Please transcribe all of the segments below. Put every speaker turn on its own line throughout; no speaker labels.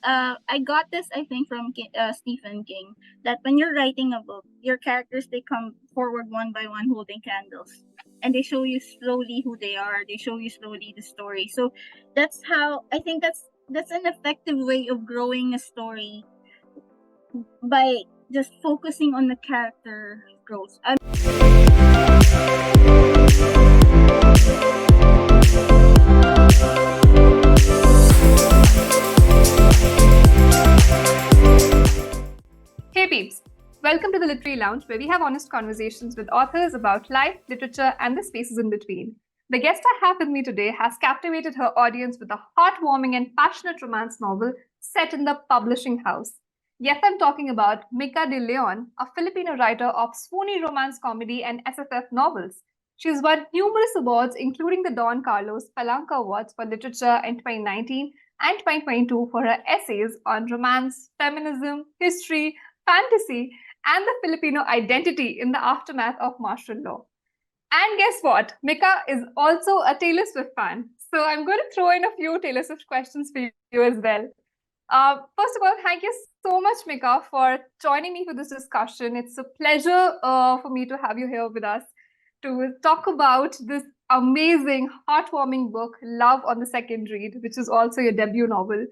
I got this, I think, from Stephen King, that when you're writing a book, your characters, they come forward one by one holding candles, and they show you slowly who they are. They show you slowly the story. So that's how I think that's an effective way of growing a story, by just focusing on the character growth.
Hey peeps! Welcome to the Literary Lounge, where we have honest conversations with authors about life, literature, and the spaces in between. The guest I have with me today has captivated her audience with a heartwarming and passionate romance novel set in the publishing house. Yes, I'm talking about Mica De Leon, a Filipino writer of swoony romance comedy and SFF novels. She's won numerous awards, including the Don Carlos Palanca Awards for Literature in 2019 and 2022 for her essays on romance, feminism, history, fantasy, and the Filipino identity in the aftermath of martial law. And guess what? Mica is also a Taylor Swift fan. So I'm going to throw in a few Taylor Swift questions for you as well. First of all, thank you so much, Mica, for joining me for this discussion. It's a pleasure for me to have you here with us to talk about this amazing, heartwarming book, Love on the Second Read, which is also your debut novel.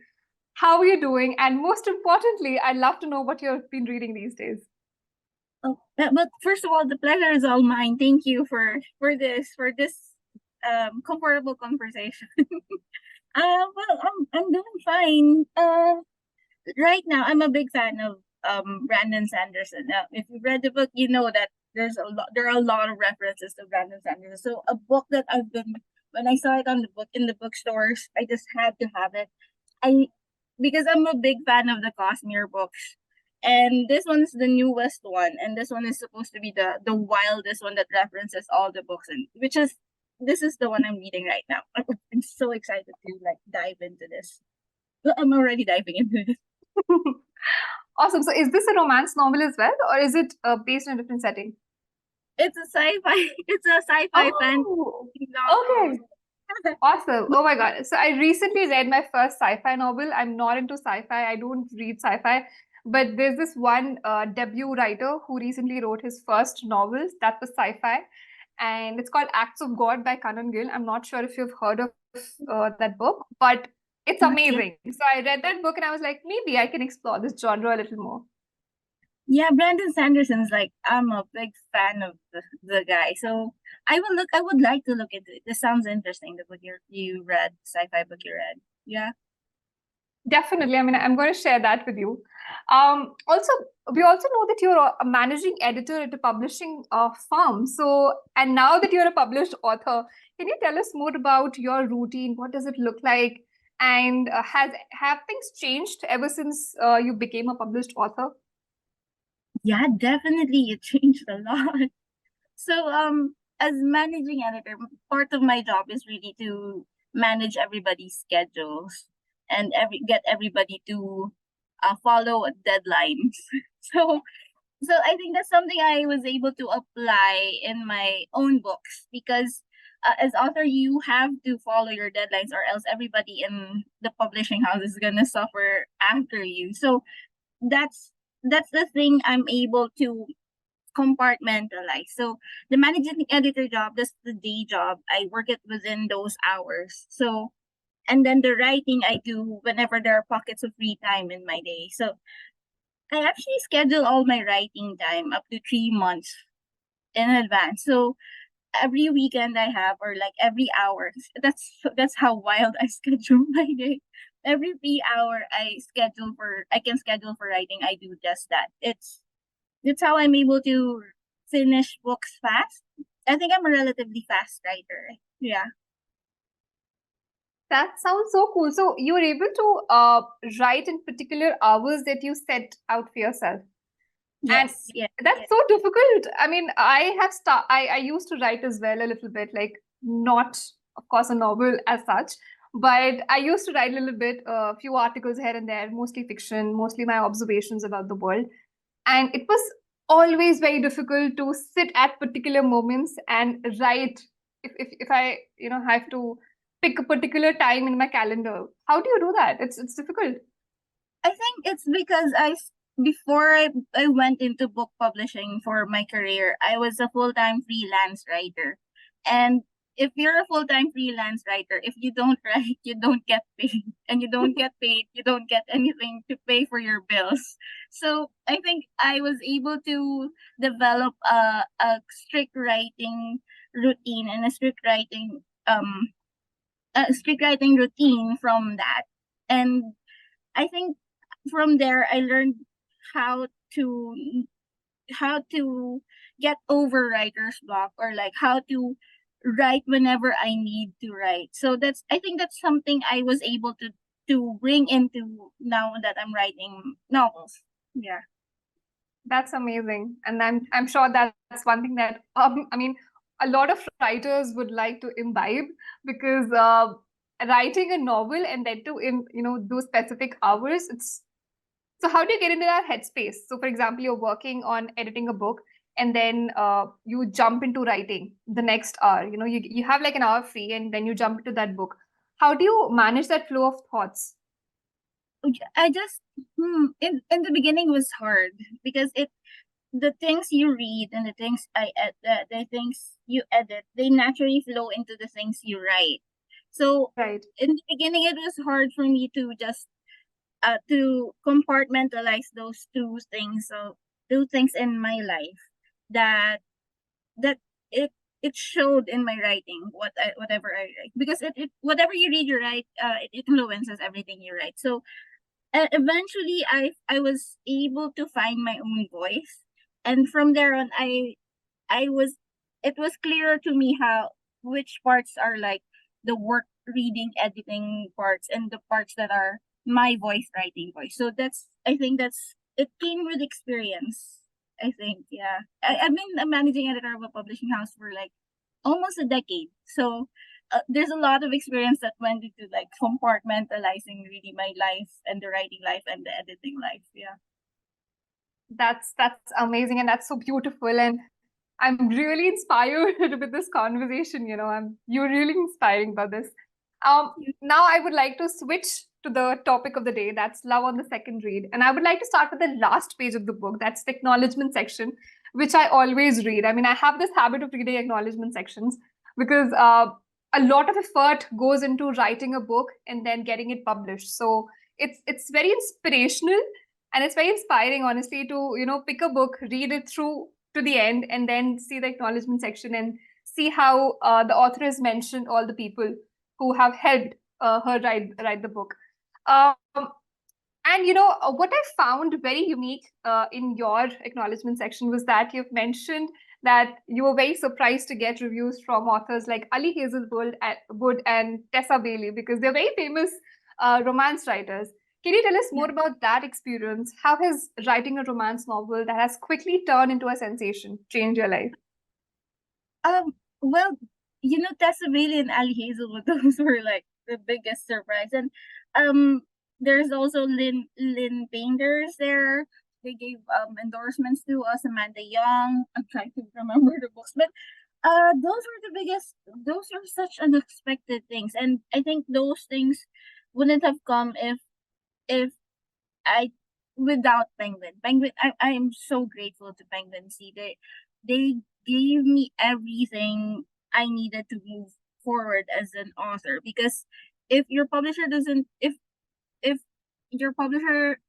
How are you doing? And most importantly, I'd love to know what you've been reading these days.
Oh, but first of all, the pleasure is all mine. Thank you for this comfortable conversation. Well, I'm doing fine. Right now I'm a big fan of Brandon Sanderson. If you read the book, you know that there are a lot of references to Brandon Sanderson. So a book that I've been, when I saw it on the book in the bookstores, I just had to have it. I Because I'm a big fan of the Cosmere books. And this one's the newest one, and this one is supposed to be the wildest one that references all the books, and this is the one I'm reading right now. I'm so excited to dive into this. Well, I'm already diving into this.
Awesome. So is this a romance novel as well, or is it based on a different setting?
It's a sci-fi. It's a sci-fi fantasy novel.
Okay. Awesome. Oh my God. So I recently read my first sci-fi novel. I'm not into sci-fi. I don't read sci-fi. But there's this one debut writer who recently wrote his first novel that was sci-fi. And it's called Acts of God by Kanan Gill. I'm not sure if you've heard of that book, but it's amazing. So I read that book and I was like, maybe I can explore this genre a little more.
Yeah, Brandon Sanderson's I'm a big fan of the guy. So I would like to look into it. This sounds interesting, the book you read, sci-fi book you read. Yeah.
Definitely. I mean, I'm going to share that with you. Also, we also know that you're a managing editor at a publishing firm. So, and now that you're a published author, can you tell us more about your routine? What does it look like? And have things changed ever since you became a published author?
Yeah, definitely it changed a lot. So as managing editor, part of my job is really to manage everybody's schedules and get everybody to follow deadlines. so so I think that's something I was able to apply in my own books, because as author you have to follow your deadlines, or else everybody in the publishing house is gonna suffer after you. So that's the thing I'm able to compartmentalize. So the managing editor job, that's the day job. I work it within those hours. So, and then the writing I do whenever there are pockets of free time in my day. So I actually schedule all my writing time up to 3 months in advance. So every weekend I have, or every hour, that's how wild I schedule my day. Every 3 hour I can schedule for writing. I do just that. That's how I'm able to finish books fast. I think I'm a relatively fast writer. Yeah.
That sounds so cool. So you were able to write in particular hours that you set out for yourself.
Yes. Yeah.
That's so difficult. I mean, I used to write as well a little bit, like not, of course, a novel as such, but I used to write a little bit, a few articles here and there, mostly fiction, mostly my observations about the world. And it was always very difficult to sit at particular moments and write if I, have to pick a particular time in my calendar. How do you do that? It's difficult.
I think it's because before I went into book publishing for my career, I was a full-time freelance writer. And if you're a full-time freelance writer, if you don't write, you don't get paid. And you don't get paid, you don't get anything to pay for your bills. So I think I was able to develop a strict writing routine and a strict writing routine from that. And I think from there I learned how to how to get over writer's block, or like how to write whenever I need to write. So I think that's something I was able to bring into now that I'm writing novels. Yeah.
That's amazing, and I'm sure that's one thing that I mean, a lot of writers would like to imbibe, because writing a novel and then to in those specific hours, it's so how do you get into that headspace? So, for example, you're working on editing a book, and then you jump into writing the next hour. You have like an hour free, and then you jump into that book. How do you manage that flow of thoughts?
I just in the beginning was hard because the things you read and the things you edit, they naturally flow into the things you write. So
Right.
in the beginning it was hard for me to compartmentalize those two things in my life, that that it showed in my writing, whatever I write, because it whatever you read you write, it influences everything you write. So eventually I was able to find my own voice, and from there on I was it was clearer to me how which parts are like the work reading editing parts, and the parts that are my voice writing voice. So I think it came with experience. I think, yeah. I've been a managing editor of a publishing house for like almost a decade. So there's a lot of experience that went into like compartmentalizing really my life and the writing life and the editing life. Yeah.
That's amazing, and that's so beautiful, and I'm really inspired with this conversation. You're really inspiring about this. Now I would like to switch to the topic of the day. That's love on the second read, and I would like to start with the last page of the book. That's the acknowledgement section, which I always read. I mean, I have this habit of reading acknowledgement sections because a lot of effort goes into writing a book and then getting it published. So it's very inspirational, and it's very inspiring, honestly, to pick a book, read it through to the end, and then see the acknowledgement section and see how the author has mentioned all the people who have helped her write the book. Um, and what I found very unique in your acknowledgement section was that you've mentioned that you were very surprised to get reviews from authors like Ali Hazelwood and Tessa Bailey, because they're very famous romance writers. Can you tell us more about that experience? How has writing a romance novel that has quickly turned into a sensation changed your life?
Well, Tessa Bailey and Ali Hazelwood, those were like the biggest surprise. And um, there's also Lynn Painters there. They gave endorsements to us, Amanda Young. I'm trying to remember the books, but those were the biggest. Those are such unexpected things, and I think those things wouldn't have come if I without Penguin. I am so grateful to Penguin C. They gave me everything I needed to move forward as an author, because if your publisher doesn't if your publisher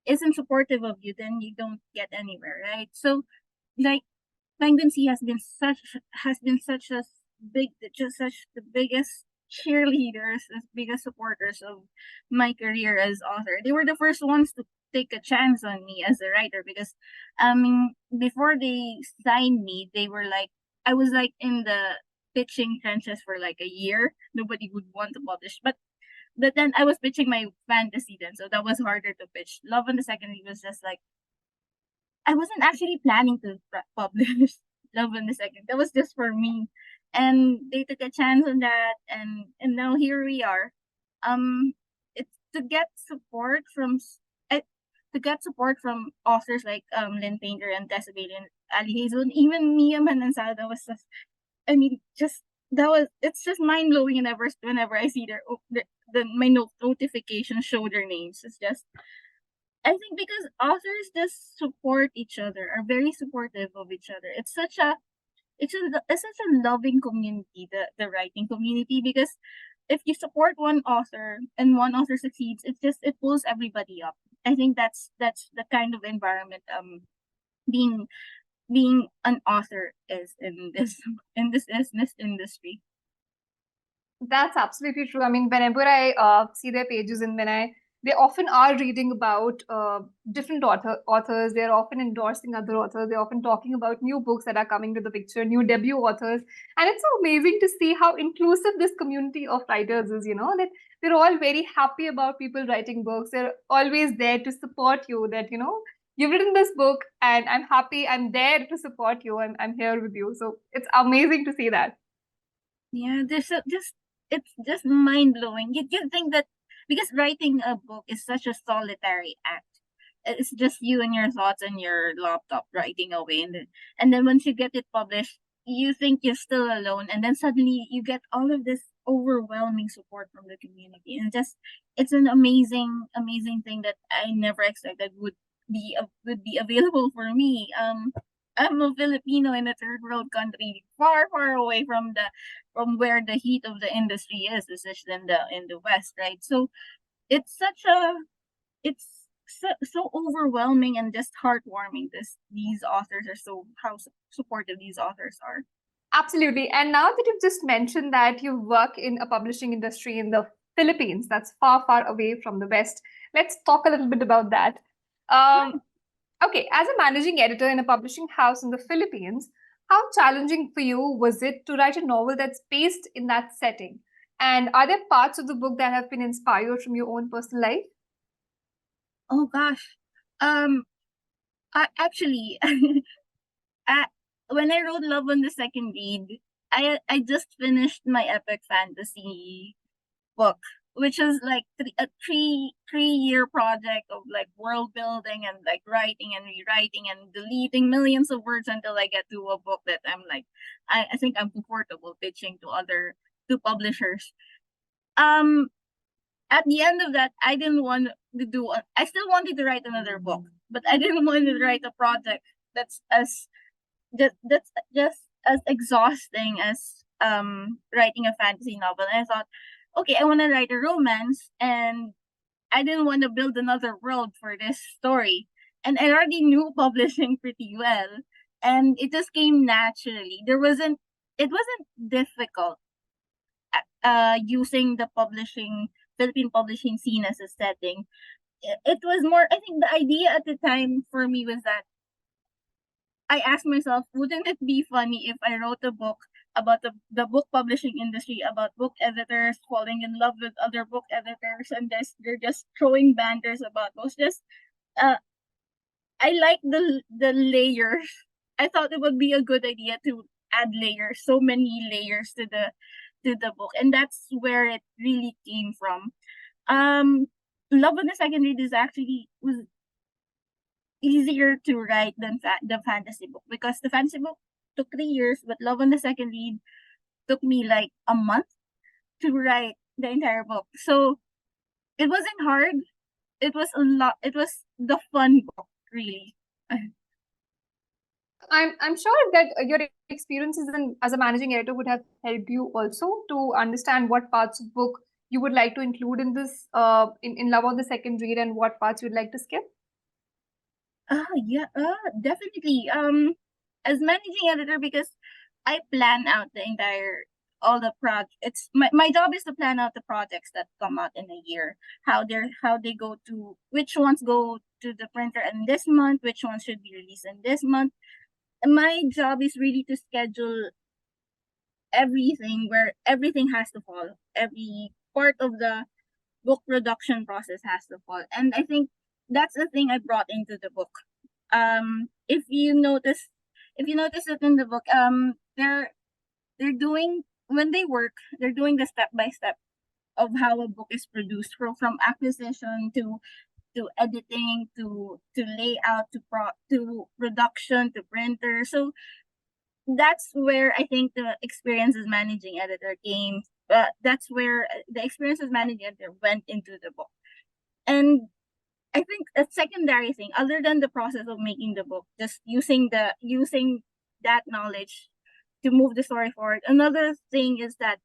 isn't supportive of you, then you don't get anywhere, right? So like Penguin C has been such a big just such the biggest cheerleaders, the biggest supporters of my career as author. They were the first ones to take a chance on me as a writer, because before they signed me, they were like I was like in the pitching trenches for like a year. Nobody would want to publish. But then I was pitching my fantasy then, so that was harder to pitch. Love on the Second Read was just like I wasn't actually planning to publish Love in the Second. That was just for me, and they took a chance on that, and now here we are. It's to get support from to get support from authors like Lynn Painter and Tessa Bailey and Ali Hazel, and even Mia Manansala was just. I mean, just that was it's just mind blowing whenever I see my notifications show their names. It's just I think because authors just support each other, are very supportive of each other. It's such a loving community, the writing community, because if you support one author and one author succeeds, it pulls everybody up. I think that's the kind of environment being being an author is in this in this industry.
That's absolutely true. I mean, whenever I see their pages and they often are reading about different authors. They're often endorsing other authors. They're often talking about new books that are coming to the picture, new debut authors. And it's so amazing to see how inclusive this community of writers is, that they're all very happy about people writing books. They're always there to support you, that, you've written this book and I'm happy. I'm there to support you. I'm here with you. So it's amazing to see that.
Yeah, just it's just mind blowing. You think that because writing a book is such a solitary act. It's just you and your thoughts and your laptop writing away, and then once you get it published, you think you're still alone, and then suddenly you get all of this overwhelming support from the community, and just it's an amazing thing that I never expected would be available for me. I'm a Filipino in a third world country, far away from where the heat of the industry is, especially in the West, right? So it's such a it's so overwhelming and just heartwarming. These authors are so supportive these authors are.
Absolutely. And now that you've just mentioned that you work in a publishing industry in the Philippines, that's far away from the West, let's talk a little bit about that.
Right.
Um, okay, as a managing editor in a publishing house in the Philippines, how challenging for you was it to write a novel that's based in that setting? And are there parts of the book that have been inspired from your own personal life?
Oh gosh. Actually, I, when I wrote Love on the Second Read, I just finished my epic fantasy book, which is like a three-year project of like world building and like writing and rewriting and deleting millions of words until I get to a book that I'm like, I think I'm comfortable pitching to publishers. Um, at the end of that, I didn't want to I still wanted to write another book, but I didn't want to write a project that's as that's just as exhausting as writing a fantasy novel. And I thought, okay, I want to write a romance, and I didn't want to build another world for this story. And I already knew publishing pretty well, and it just came naturally. It wasn't difficult using the publishing Philippine publishing scene as a setting. It was more, I think the idea at the time for me was that I asked myself, wouldn't it be funny if I wrote a book about the book publishing industry, about book editors falling in love with other book editors, and they're just throwing banters about books. Just uh, I like the layers. I thought it would be a good idea to add layers, so many layers to the book, and that's where it really came from. Um, Love on the Second Read is actually was easier to write than the fantasy book, because the fantasy book took 3 years, but Love on the Second Read took me like a month to write the entire book. So it wasn't hard. It was a lot. It was the fun book, really.
I'm sure that your experiences as a managing editor would have helped you also to understand what parts of book you would like to include in this in Love on the Second Read and what parts you'd like to skip.
Yeah, definitely. As managing editor, because I plan out the entire all the project. It's my job is to plan out the projects that come out in a year. How they go to which ones go to the printer in this month, which ones should be released in this month. And my job is really to schedule everything where everything has to fall. Every part of the book production process has to fall. And I think that's the thing I brought into the book. If you notice it in the book, they're doing when they work, they're doing the step by step of how a book is produced, from acquisition to editing to layout to production to printer. So that's where I think the experience as managing editor came. That's where the experience as managing editor went into the book. And I think a secondary thing, other than the process of making the book, just using that knowledge to move the story forward. Another thing is that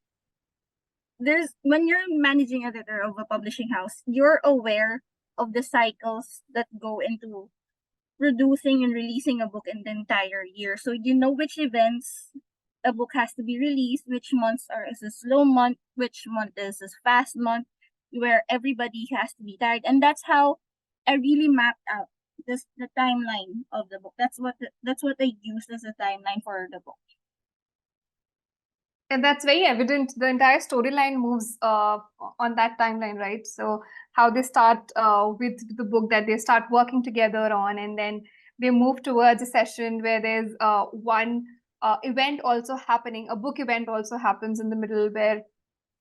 there's when you're managing editor of a publishing house, you're aware of the cycles that go into producing and releasing a book in the entire year. So you know which events a book has to be released, which months is a slow month, which month is a fast month, where everybody has to be tired. And that's how I really mapped out the timeline of the book. That's what I used as a timeline for the book.
And that's very evident. The entire storyline moves on that timeline, right? So how they start with the book that they start working together on, and then they move towards a session where there's one event also happening. A book event also happens in the middle where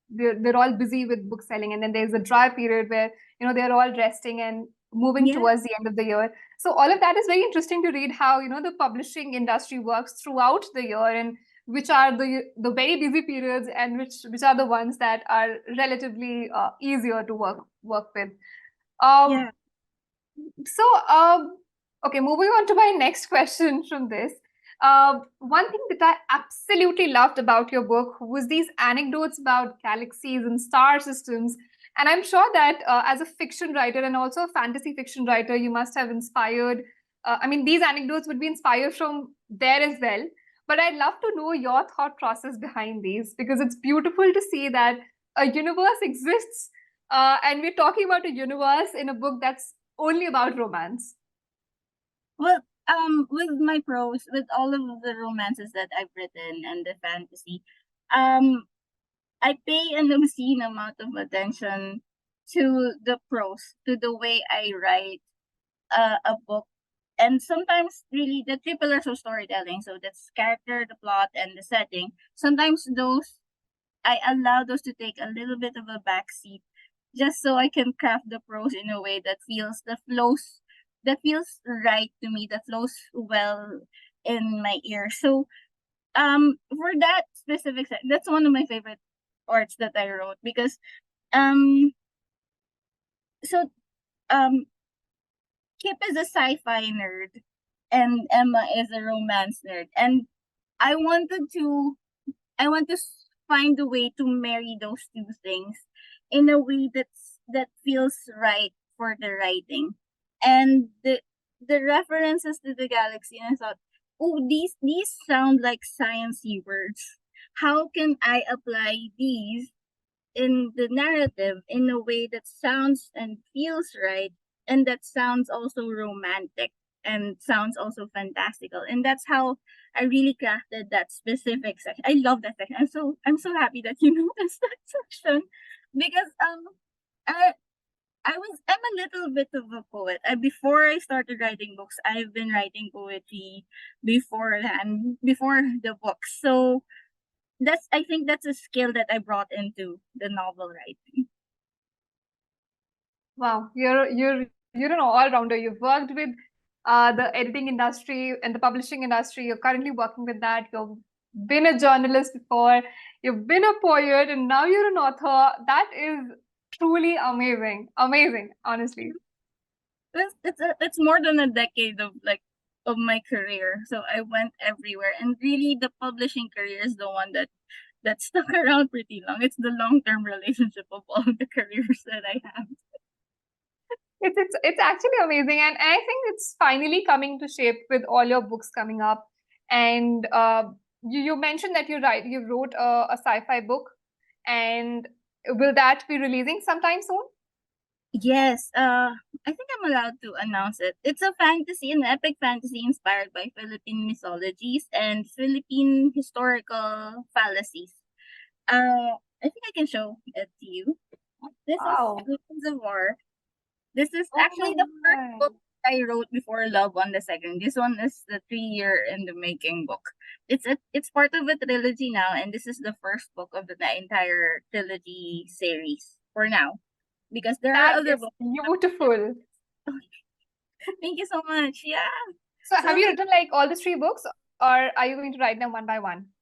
they're all busy with book selling, and then there's a dry period where they're all resting and moving
Yeah.
towards the end of the year. So all of that is very interesting to read how the publishing industry works throughout the year, and which are the very busy periods, and which are the ones that are relatively easier to work with.
Yeah.
um so okay, moving on to my next question from this. One thing that I absolutely loved about your book was these anecdotes about galaxies and star systems. And I'm sure that as a fiction writer and also a fantasy fiction writer, you must have inspired. I mean, these anecdotes would be inspired from there as well. But I'd love to know your thought process behind these, because it's beautiful to see that a universe exists. And we're talking about a universe in a book that's only about romance.
Well, with my prose, with all of the romances that I've written and the fantasy, um, I pay an obscene amount of attention to the prose, to the way I write a book. And sometimes, really, the three pillars of storytelling, so that's character, the plot, and the setting. Sometimes I allow those to take a little bit of a backseat, just so I can craft the prose in a way that feels right to me, that flows well in my ear. So for that that's one of my favorite arts that I wrote, because um so um Kip is a sci-fi nerd and Emma is a romance nerd, and I wanted to I want to find a way to marry those two things in a way that feels right for the writing. And the references to the galaxy, and I thought, oh, these sound like sciencey words. How can I apply these in the narrative in a way that sounds and feels right, and that sounds also romantic and sounds also fantastical? And that's how I really crafted that specific section. I love that section. I'm so happy that you noticed that section, because I I'm a little bit of a poet. Before I started writing books, I've been writing poetry beforehand, before the books. So I think that's a skill that I brought into the novel writing.
Wow, you're an all-rounder. You've worked with the editing industry and the publishing industry. You're currently working with that. You've been a journalist before. You've been a poet, and now you're an author. That is truly amazing. Amazing, honestly.
It's more than a decade of my career. So I went everywhere, and really the publishing career is the one that stuck around pretty long. It's the long-term relationship of all the careers that I have.
It's actually amazing, and I think it's finally coming to shape with all your books coming up. And you mentioned that you wrote a sci-fi book, and will that be releasing sometime soon?
Yes, I think I'm allowed to announce it. It's an epic fantasy inspired by Philippine mythologies and Philippine historical fallacies. I think I can show it to you. This is
Wow.
Weapons of War. This is
Oh
actually the first
my.
book I wrote before Love on the Second. This one is the 3 year in the making book. It's part of a trilogy now, and this is the first book of the entire trilogy series for now, because there are
That
other
is
books.
beautiful.
Thank you so much. Yeah.
So have
So
you written like all the three books, or are you going to write them one by one?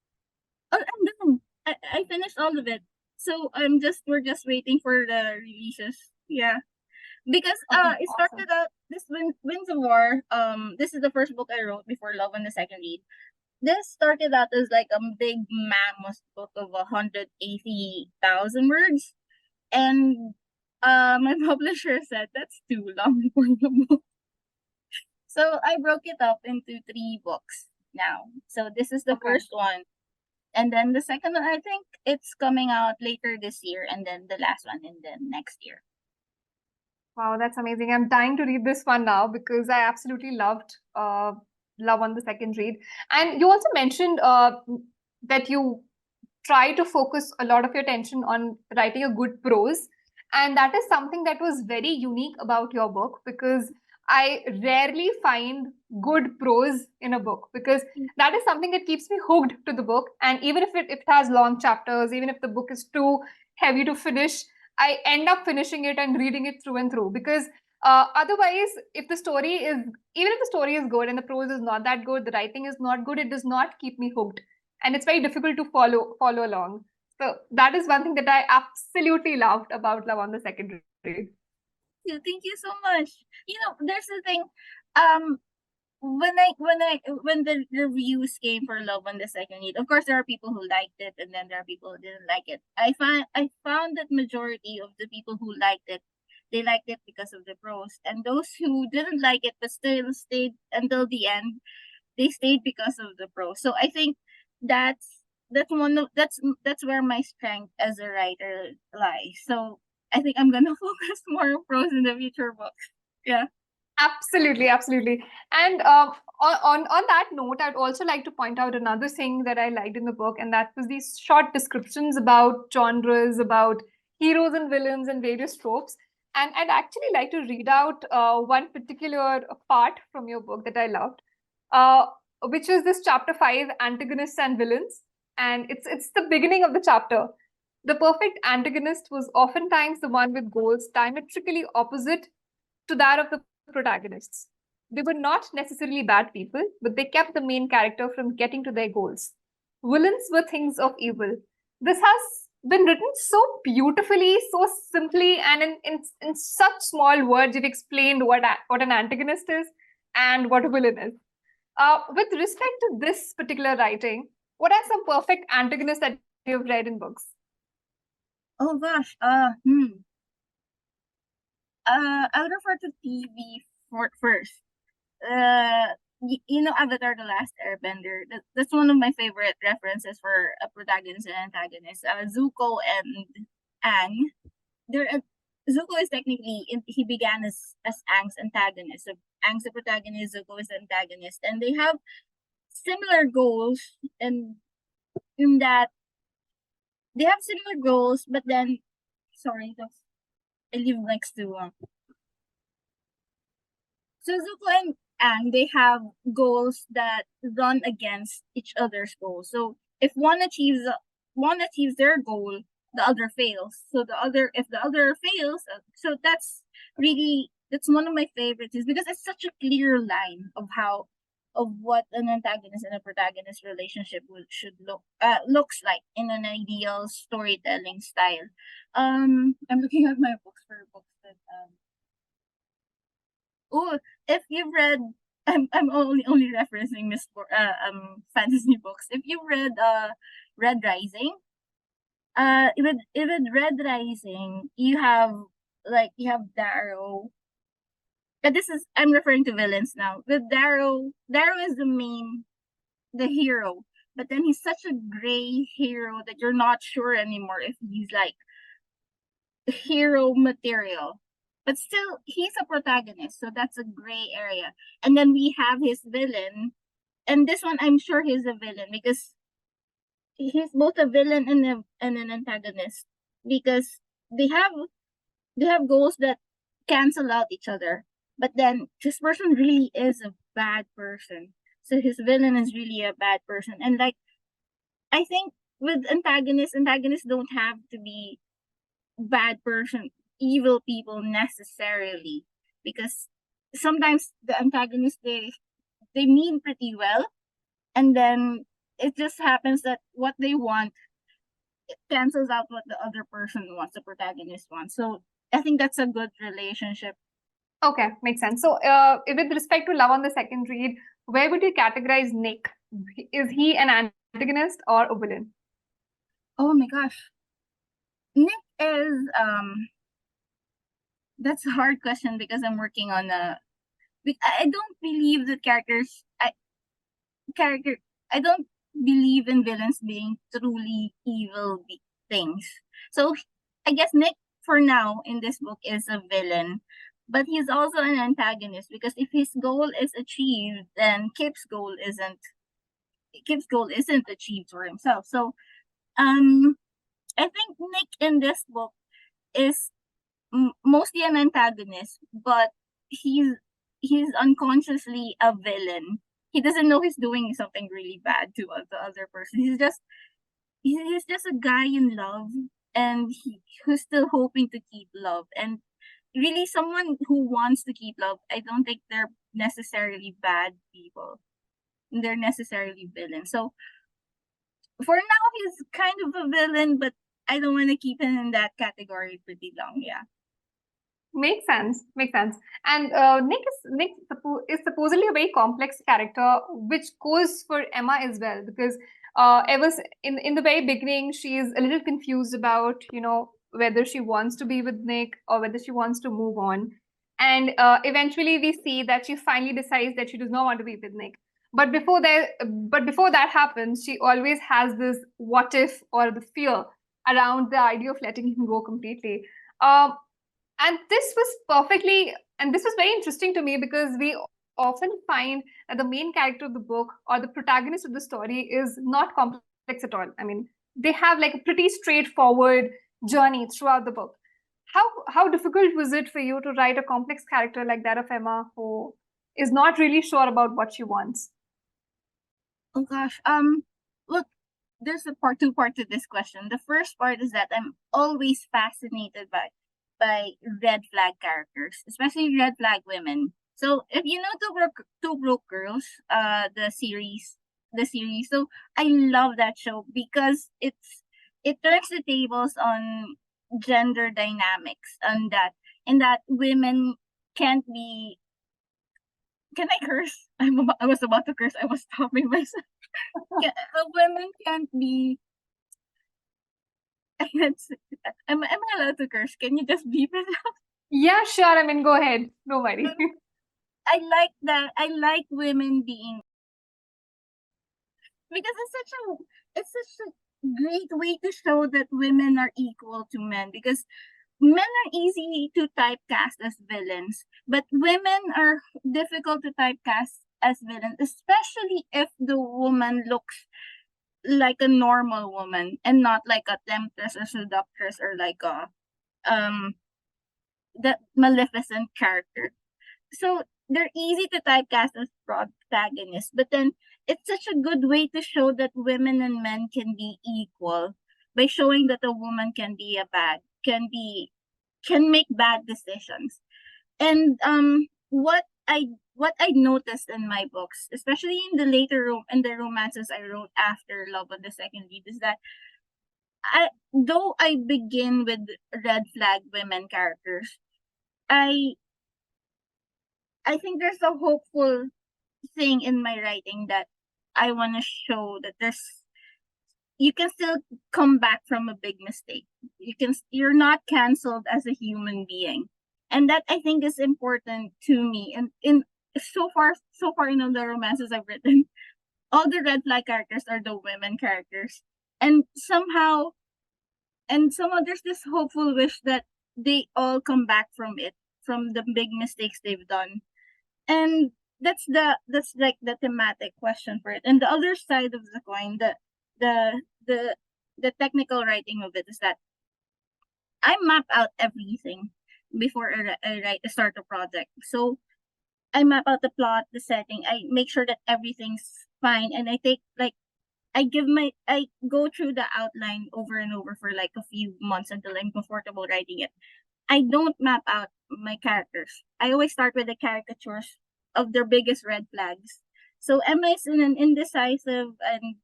I'm done. I finished all of it. So we're just waiting for the releases. Yeah. Because
Okay,
it
awesome.
started out this Winds of War. This is the first book I wrote before Love on the Second Read. This started out as like a big mammoth book of 180,000 words, and my publisher said that's too long for the book. So I broke it up into three books now. So this is the
Okay.
first one. And then the second one, I think it's coming out later this year, and then the last one, and then next year.
Wow, that's amazing. I'm dying to read this one now because I absolutely loved Love on the Second Read. And you also mentioned that you try to focus a lot of your attention on writing a good prose. And that is something that was very unique about your book because I rarely find good prose in a book because that is something that keeps me hooked to the book. And even if it has long chapters, even if the book is too heavy to finish, I end up finishing it and reading it through and through because otherwise, if the story is even if the story is good and the prose is not that good, the writing is not good, it does not keep me hooked and it's very difficult to follow along. So that is one thing that I absolutely loved about Love on the Second Read.
Thank you so much. You know, there's the thing. Um, when the reviews came for Love on the Second Read, of course there are people who liked it, and then there are people who didn't like it. I found that majority of the people who liked it, they liked it because of the prose, and those who didn't like it but still stayed until the end, they stayed because of the prose. So I think that's one of that's where my strength as a writer lies. So I think I'm gonna focus more on prose in the future books. Yeah.
Absolutely, absolutely. And on that note, I'd also like to point out another thing that I liked in the book, and that was these short descriptions about genres, about heroes and villains, and various tropes. And I'd actually like to read out one particular part from your book that I loved, uh, which is this chapter 5, Antagonists and Villains. And it's the beginning of the chapter. The perfect antagonist was oftentimes the one with goals diametrically opposite to that of the protagonists. They were not necessarily bad people, but they kept the main character from getting to their goals. Villains were things of evil. This has been written so beautifully, so simply, and in such small words, you've explained what an antagonist is and what a villain is. With respect to this particular writing, what are some perfect antagonists that you've read in books?
Oh gosh. I'll refer to TV first. You know Avatar: The Last Airbender. That's one of my favorite references for a protagonist and antagonist. Zuko and Aang. They're Zuko is technically he began as Aang's antagonist. So Aang's the protagonist, Zuko is the antagonist, and they have similar goals. And in that they have similar goals, but then sorry, I live next to So Zuko and Aang, they have goals that run against each other's goals. So if one achieves their goal, the other fails. So if the other fails, so that's one of my favorites is because it's such a clear line of what an antagonist and a protagonist relationship should looks like in an ideal storytelling style. I'm looking at my books for books that Oh, if you've read, I'm only referencing fantasy books. If you read Red Rising, with Red Rising, you have Darrow. But this is I'm referring to villains now. With Darrow is the hero, but then he's such a gray hero that you're not sure anymore if he's like hero material. But still, he's a protagonist, so that's a gray area. And then we have his villain, and this one I'm sure he's a villain because he's both a villain and an antagonist because they have they have goals that cancel out each other. But then this person really is a bad person, so his villain is really a bad person. And like I think with antagonists don't have to be bad person, evil people necessarily, because sometimes the antagonists they mean pretty well, and then it just happens that what they want it cancels out what the other person wants, the protagonist wants. So I think that's a good relationship.
Okay, makes sense. So, with respect to love on the second read, where would you categorize Nick? Is he an antagonist or a villain?
Oh my gosh. Nick is that's a hard question because I'm working on I don't believe that character I don't believe in villains being truly evil things. So I guess Nick for now in this book is a villain, but he's also an antagonist because if his goal is achieved, then Kip's goal isn't achieved for himself. So um I think Nick in this book is mostly an antagonist, but he's he's unconsciously a villain. He doesn't know he's doing something really bad to the other person. He's just a guy in love, and who's still hoping to keep love. And really, someone who wants to keep love, I don't think they're necessarily bad people. They're necessarily villains. So for now, he's kind of a villain, but I don't want to keep him in that category pretty long. Yeah.
Makes sense. Makes sense. And Nick is supposedly a very complex character, which goes for Emma as well, because in the very beginning, she is a little confused about whether she wants to be with Nick or whether she wants to move on. And eventually, we see that she finally decides that she does not want to be with Nick. But before that happens, she always has this what if or the fear around the idea of letting him go completely. Um, and this was very interesting to me because we often find that the main character of the book or the protagonist of the story is not complex at all. I mean, they have like a pretty straightforward journey throughout the book. How difficult was it for you to write a complex character like that of Emma, who is not really sure about what she wants?
Oh gosh. Look, there's a two part to this question. The first part is that I'm always fascinated by red flag characters, especially red flag women. So if you know Two Broke Girls, the series. So I love that show because it turns the tables on gender dynamics and that women can't be. Can I curse? I was about to curse. I was stopping myself. Women can't be. Am I allowed to curse? Can you just beep it out?
Yeah, sure. I mean, go ahead. Don't worry.
I like that. I like women being because it's such a great way to show that women are equal to men because men are easy to typecast as villains, but women are difficult to typecast as villains, especially if the woman looks like a normal woman and not like a temptress or seductress or like a um the maleficent character. So they're easy to typecast as protagonists, but then it's such a good way to show that women and men can be equal by showing that a woman can be can make bad decisions. And what I noticed in my books, especially in the in the romances I wrote after Love on the Second Read, is that though I begin with red flag women characters, I I think there's a hopeful thing in my writing that I want to show that you can still come back from a big mistake. You're not canceled as a human being. And that I think is important to me. And in so far in all the romances I've written, all the red flag characters are the women characters. And somehow there's this hopeful wish that they all come back from it, from the big mistakes they've done. And that's like the thematic question for it. And the other side of the coin, the the the technical writing of it is that I map out everything before I start a project. So I map out the plot, the setting. I make sure that everything's fine, and I take like I go through the outline over and over for like a few months until I'm comfortable writing it. I don't map out my characters. I always start with the caricatures of their biggest red flags. So Emma is an indecisive and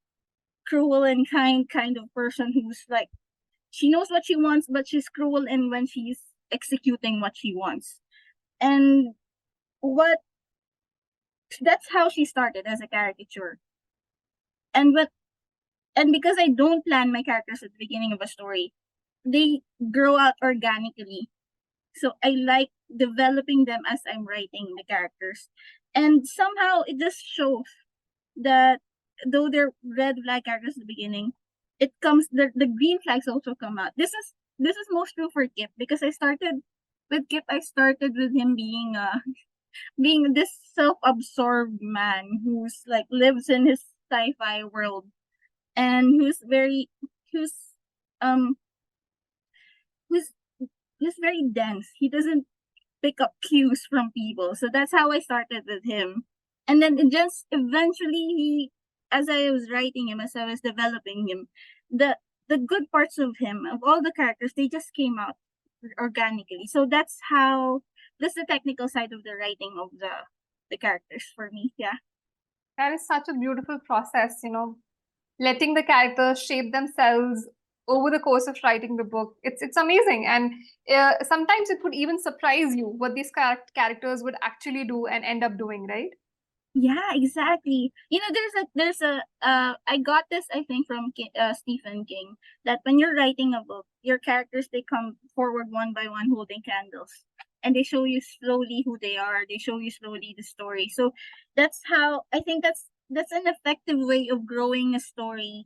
cruel and kind of person who's like she knows what she wants, but she's cruel and when she's executing what she wants. And what that's how she started as a caricature. And what and because I don't plan my characters at the beginning of a story, they grow out organically. So I like developing them as I'm writing the characters. And somehow it just shows that though they're red flag characters at the beginning, it comes the green flags also come out. This is most true for Kip because I started with Kip. I started with him being this self-absorbed man who's like lives in his sci-fi world and who's um who's who's very dense. He doesn't pick up cues from people. So that's how I started with him. And then it just eventually as I was writing him, as I was developing him, the the good parts of him, of all the characters, they just came out organically. So that's the technical side of the writing of the characters for me. Yeah.
That is such a beautiful process, letting the characters shape themselves over the course of writing the book. It's amazing, and sometimes it would even surprise you what these characters would actually do and end up doing, right?
Yeah, exactly. There's a I got this I think from Stephen King, that when you're writing a book, your characters, they come forward one by one holding candles, and they show you slowly who they are. They show you slowly the story. So that's how I think that's an effective way of growing a story,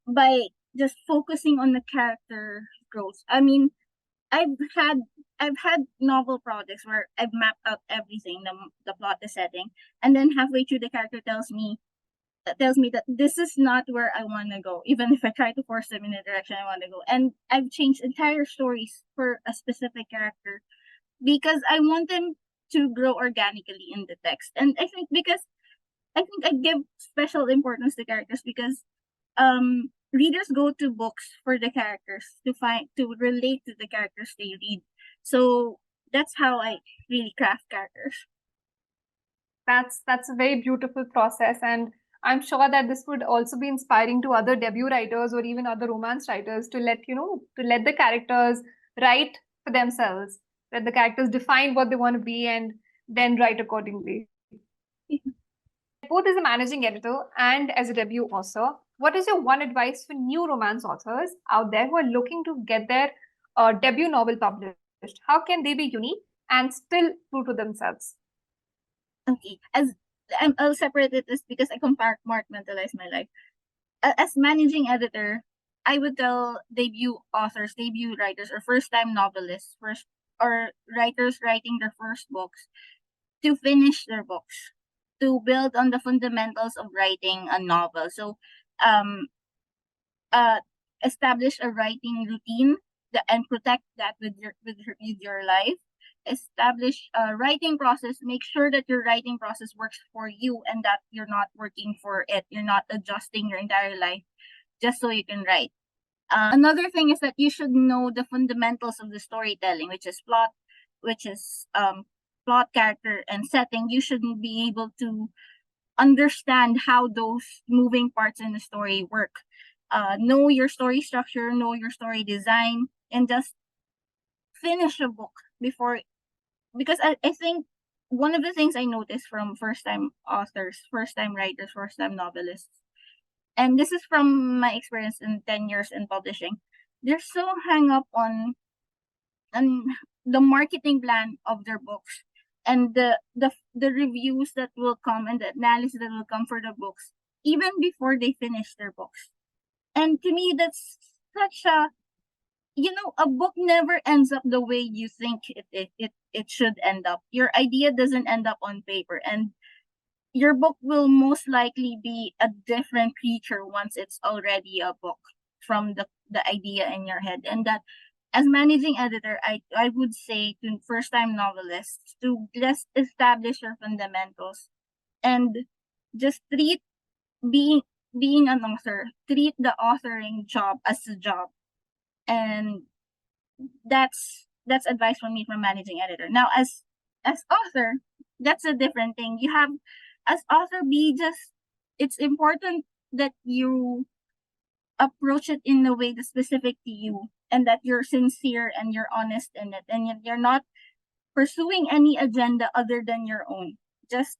by just focusing on the character growth. I mean, I've had I've had novel projects where I've mapped out everything, the plot, the setting, and then halfway through the character tells me that this is not where I want to go, even if I try to force them in the direction I want to go. And I've changed entire stories for a specific character because I want them to grow organically in the text. And I think I give special importance to characters because readers go to books for the characters, to relate to the characters they read. So that's how I really craft characters.
That's a very beautiful process, and I'm sure that this would also be inspiring to other debut writers or even other romance writers to let the characters write for themselves, let the characters define what they want to be, and then write accordingly. Both as a managing editor and as a debut author, what is your one advice for new romance authors out there who are looking to get their debut novel published? How can they be unique and still true to themselves?
Okay, I'll separate it this because I compartmentalize my life. As managing editor, I would tell debut authors, debut writers, or first-time novelists, or writers writing their first books, to finish their books, to build on the fundamentals of writing a novel. So, um, uh, establish a writing routine and protect that with your life. Establish a writing process. Make sure that your writing process works for you and that you're not working for it. You're not adjusting your entire life just so you can write. Another thing is that you should know the fundamentals of the storytelling, which is plot, character, and setting. You should be able to understand how those moving parts in the story work. Know your story structure, know your story design, and just finish a book before. Because I think one of the things I noticed from first time authors, first time writers, first time novelists, and this is from my experience in 10 years in publishing, they're so hung up on the marketing plan of their books and the reviews that will come and the analysis that will come for the books even before they finish their books. And to me, that's such a book never ends up the way you think it should end up. Your idea doesn't end up on paper, and your book will most likely be a different creature once it's already a book from the idea in your head. And that, as managing editor, I would say to first time novelists to just establish your fundamentals and just being being an author, treat the authoring job as a job. And that's advice from me from managing editor. Now, as author, that's a different thing. You have, as author, it's important that you approach it in a way that's specific to you and that you're sincere and you're honest in it, and you're not pursuing any agenda other than your own. Just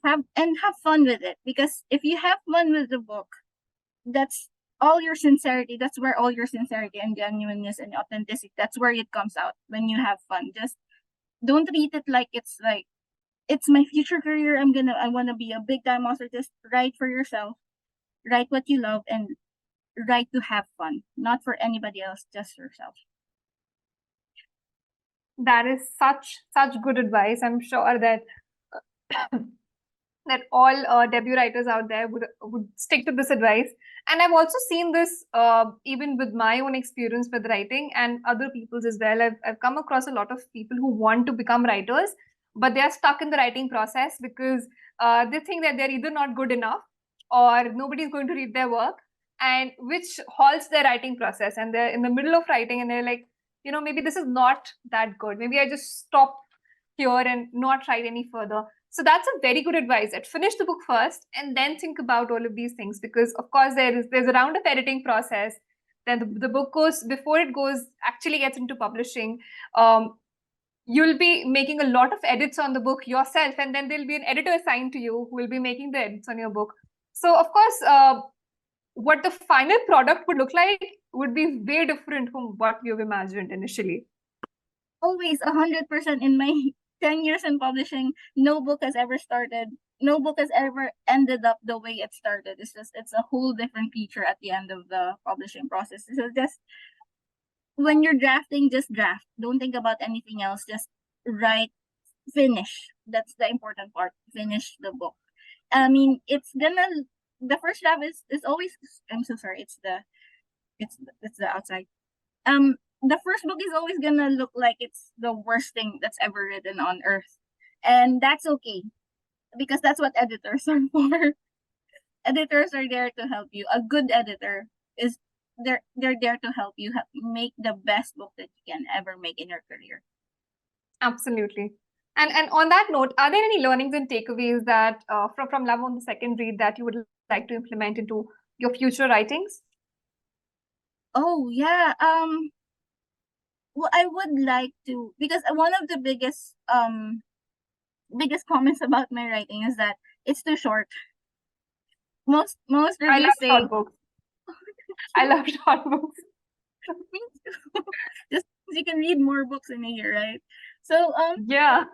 have fun with it, because if you have fun with the book, that's all your sincerity. That's where all your sincerity and genuineness and authenticity, that's where it comes out, when you have fun. Just don't treat it like it's my future career. I want to be a big time author. Just write for yourself, write what you love, and write to have fun, not for anybody else, just yourself.
That is such good advice. I'm sure that that all debut writers out there would stick to this advice. And I've also seen this even with my own experience with writing and other people's as well. I've come across a lot of people who want to become writers, but they are stuck in the writing process because they think that they're either not good enough or nobody's going to read their work, and which halts their writing process. And they're in the middle of writing and they're like, maybe this is not that good. Maybe I just stop here and not write any further. So that's a very good advice. That finish the book first and then think about all of these things, because of course there's a round of editing process. Then the book goes, before it goes actually gets into publishing, you'll be making a lot of edits on the book yourself, and then there'll be an editor assigned to you who will be making the edits on your book. So of course, what the final product would look like would be way different from what you've imagined initially.
Always 100%. In my 10 years in publishing, no book has ever started. No book has ever ended up the way it started. It's a whole different feature at the end of the publishing process. So just when you're drafting, just draft. Don't think about anything else. Just write, finish. That's the important part. Finish the book. I mean, the first draft is always, I'm so sorry, it's the outside. The first book is always gonna look like it's the worst thing that's ever written on earth. And that's okay, because that's what editors are for. Editors are there to help you. A good editor is they're there to help you make the best book that you can ever make in your career.
Absolutely. And on that note, are there any learnings and takeaways that from Love on the Second Read that you would like to implement into your future writings?
Oh yeah. Well, I would like to, because one of the biggest comments about my writing is that it's too short. Most
I
reviews
love
say
short books. I love short books.
Me too. Just you can read more books in a year, right? So
Yeah.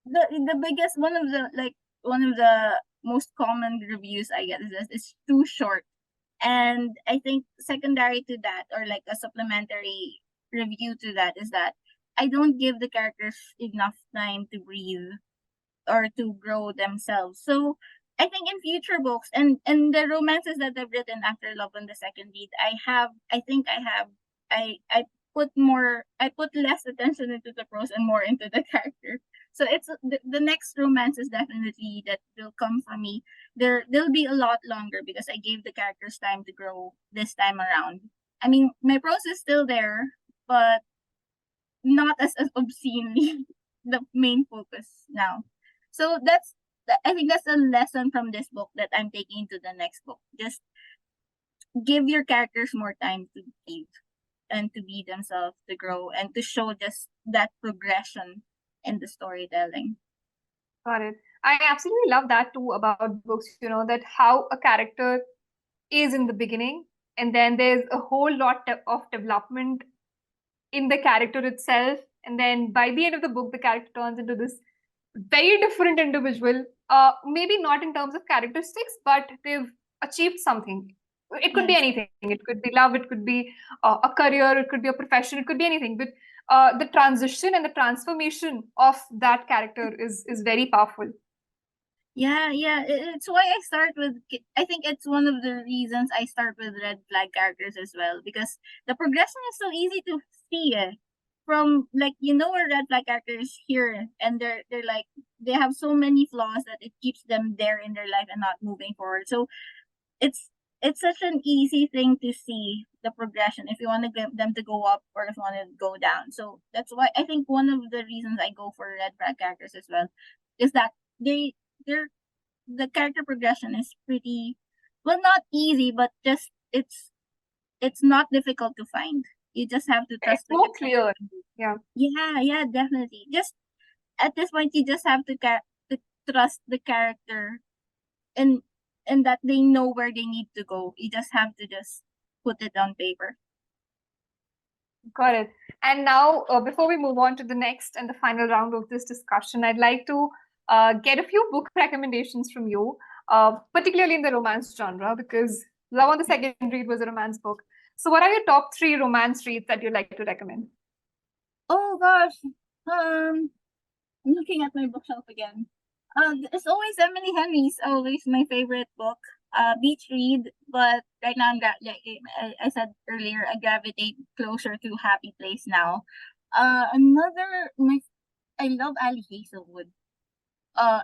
the biggest one of the most common reviews I get is this: it's too short. And I think secondary to that, or like a supplementary review to that, is that I don't give the characters enough time to breathe or to grow themselves. So I think in future books and the romances that I've written after Love on the Second Read, I put less attention into the prose and more into the character. So it's the next romance is definitely that will come from me. They'll be a lot longer because I gave the characters time to grow this time around. I mean, my prose is still there, but not as obscenely the main focus now. So I think that's a lesson from this book that I'm taking to the next book. Just give your characters more time to breathe and to be themselves, to grow, and to show just that progression in the storytelling.
Got it. I absolutely love that too about books, that how a character is in the beginning, and then there's a whole lot of development in the character itself. And then by the end of the book, the character turns into this very different individual. Maybe not in terms of characteristics, but they've achieved something. It could be
Yes.
anything. It could be love. It could be a career. It could be a profession. It could be anything. But the transition and the transformation of that character is very powerful.
Yeah, it's why I start with. I think it's one of the reasons I start with red flag characters as well, because the progression is so easy to see. From like a red flag character is here, and they're like they have so many flaws that it keeps them there in their life and not moving forward. So it's such an easy thing to see the progression if you want to get them to go up or if you want to go down. So that's why I think one of the reasons I go for red flag characters as well is that they're the character progression is pretty, well, not easy, but just it's not difficult to find. You just have to trust
It's
the
more
character.
clear. Yeah.
Yeah, definitely. Just at this point, you just have to trust the character, and that they know where they need to go. You just have to just put it on paper.
Got it. And now, before we move on to the next and the final round of this discussion, I'd like to get a few book recommendations from you, particularly in the romance genre, because Love on the Second Read was a romance book. So, what are your top 3 romance reads that you'd like to recommend?
Oh gosh, I'm looking at my bookshelf again. It's always Emily Henry's always my favorite book. Beach read, but right now like I said earlier, I gravitate closer to Happy Place now. Another my I love Ali Hazelwood.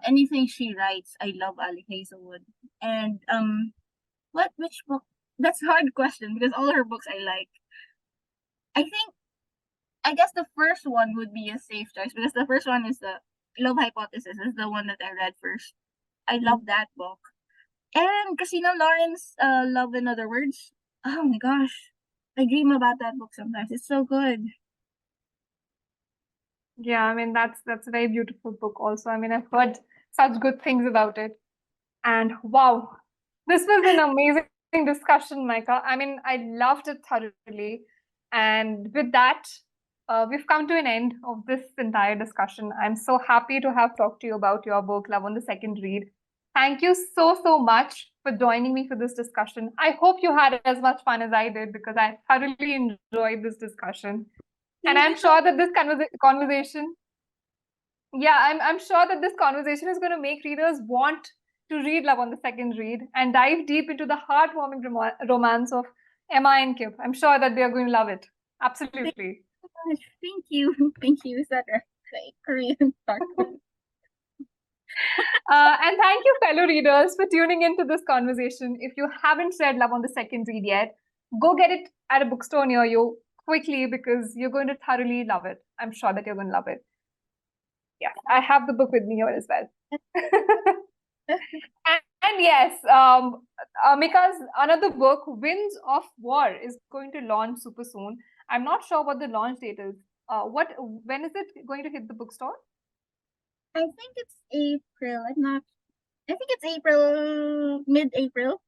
Anything she writes, I love Ali Hazelwood. And which book? That's a hard question because all her books I like. I think I guess the first one would be a safe choice because the first one is the Love Hypothesis is the one that I read first. I love that book. And Christina Lawrence, Love in Other Words. Oh my gosh. I dream about that book sometimes. It's so good.
Yeah, I mean that's a very beautiful book also. I mean, I've heard such good things about it. And wow, this was an amazing discussion, Micah. I mean, I loved it thoroughly. And with that, we've come to an end of this entire discussion. I'm so happy to have talked to you about your book, Love on the Second Read. Thank you so much for joining me for this discussion. I hope you had as much fun as I did because I thoroughly enjoyed this discussion. And I'm sure that this conversation, yeah, I'm sure that this conversation is going to make readers want to read Love on the Second Read and dive deep into the heartwarming romance of Emma and Kip. I'm sure that they're going to love it. Absolutely.
Thank you. Thank you. Is that a Korean talk?
And thank you, fellow readers, for tuning into this conversation. If you haven't read Love on the Second Read yet, go get it at a bookstore near you quickly because you're going to thoroughly love it. I'm sure that you're going to love it. Yeah, I have the book with me here as well. And yes, Mika's another book, Winds of War, is going to launch super soon. I'm not sure what the launch date is. When is it going to hit the bookstore?
I think it's April. I think it's April, mid-April.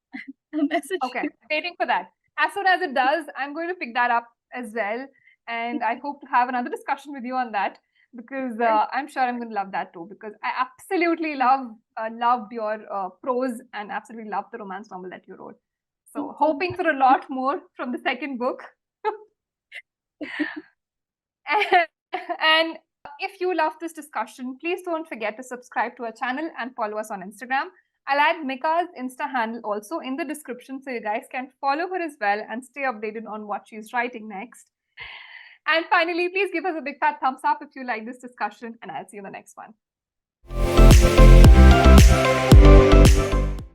Okay, waiting for that. As soon as it does, I'm going to pick that up as well. And I hope to have another discussion with you on that because I'm sure I'm going to love that too because I absolutely loved your prose and absolutely loved the romance novel that you wrote. So hoping for a lot more from the second book. And if you love this discussion, please don't forget to subscribe to our channel and follow us on Instagram. I'll add Mika's Insta handle also in the description so you guys can follow her as well and stay updated on what she's writing next. And finally, please give us a big fat thumbs up if you like this discussion, and I'll see you in the next one.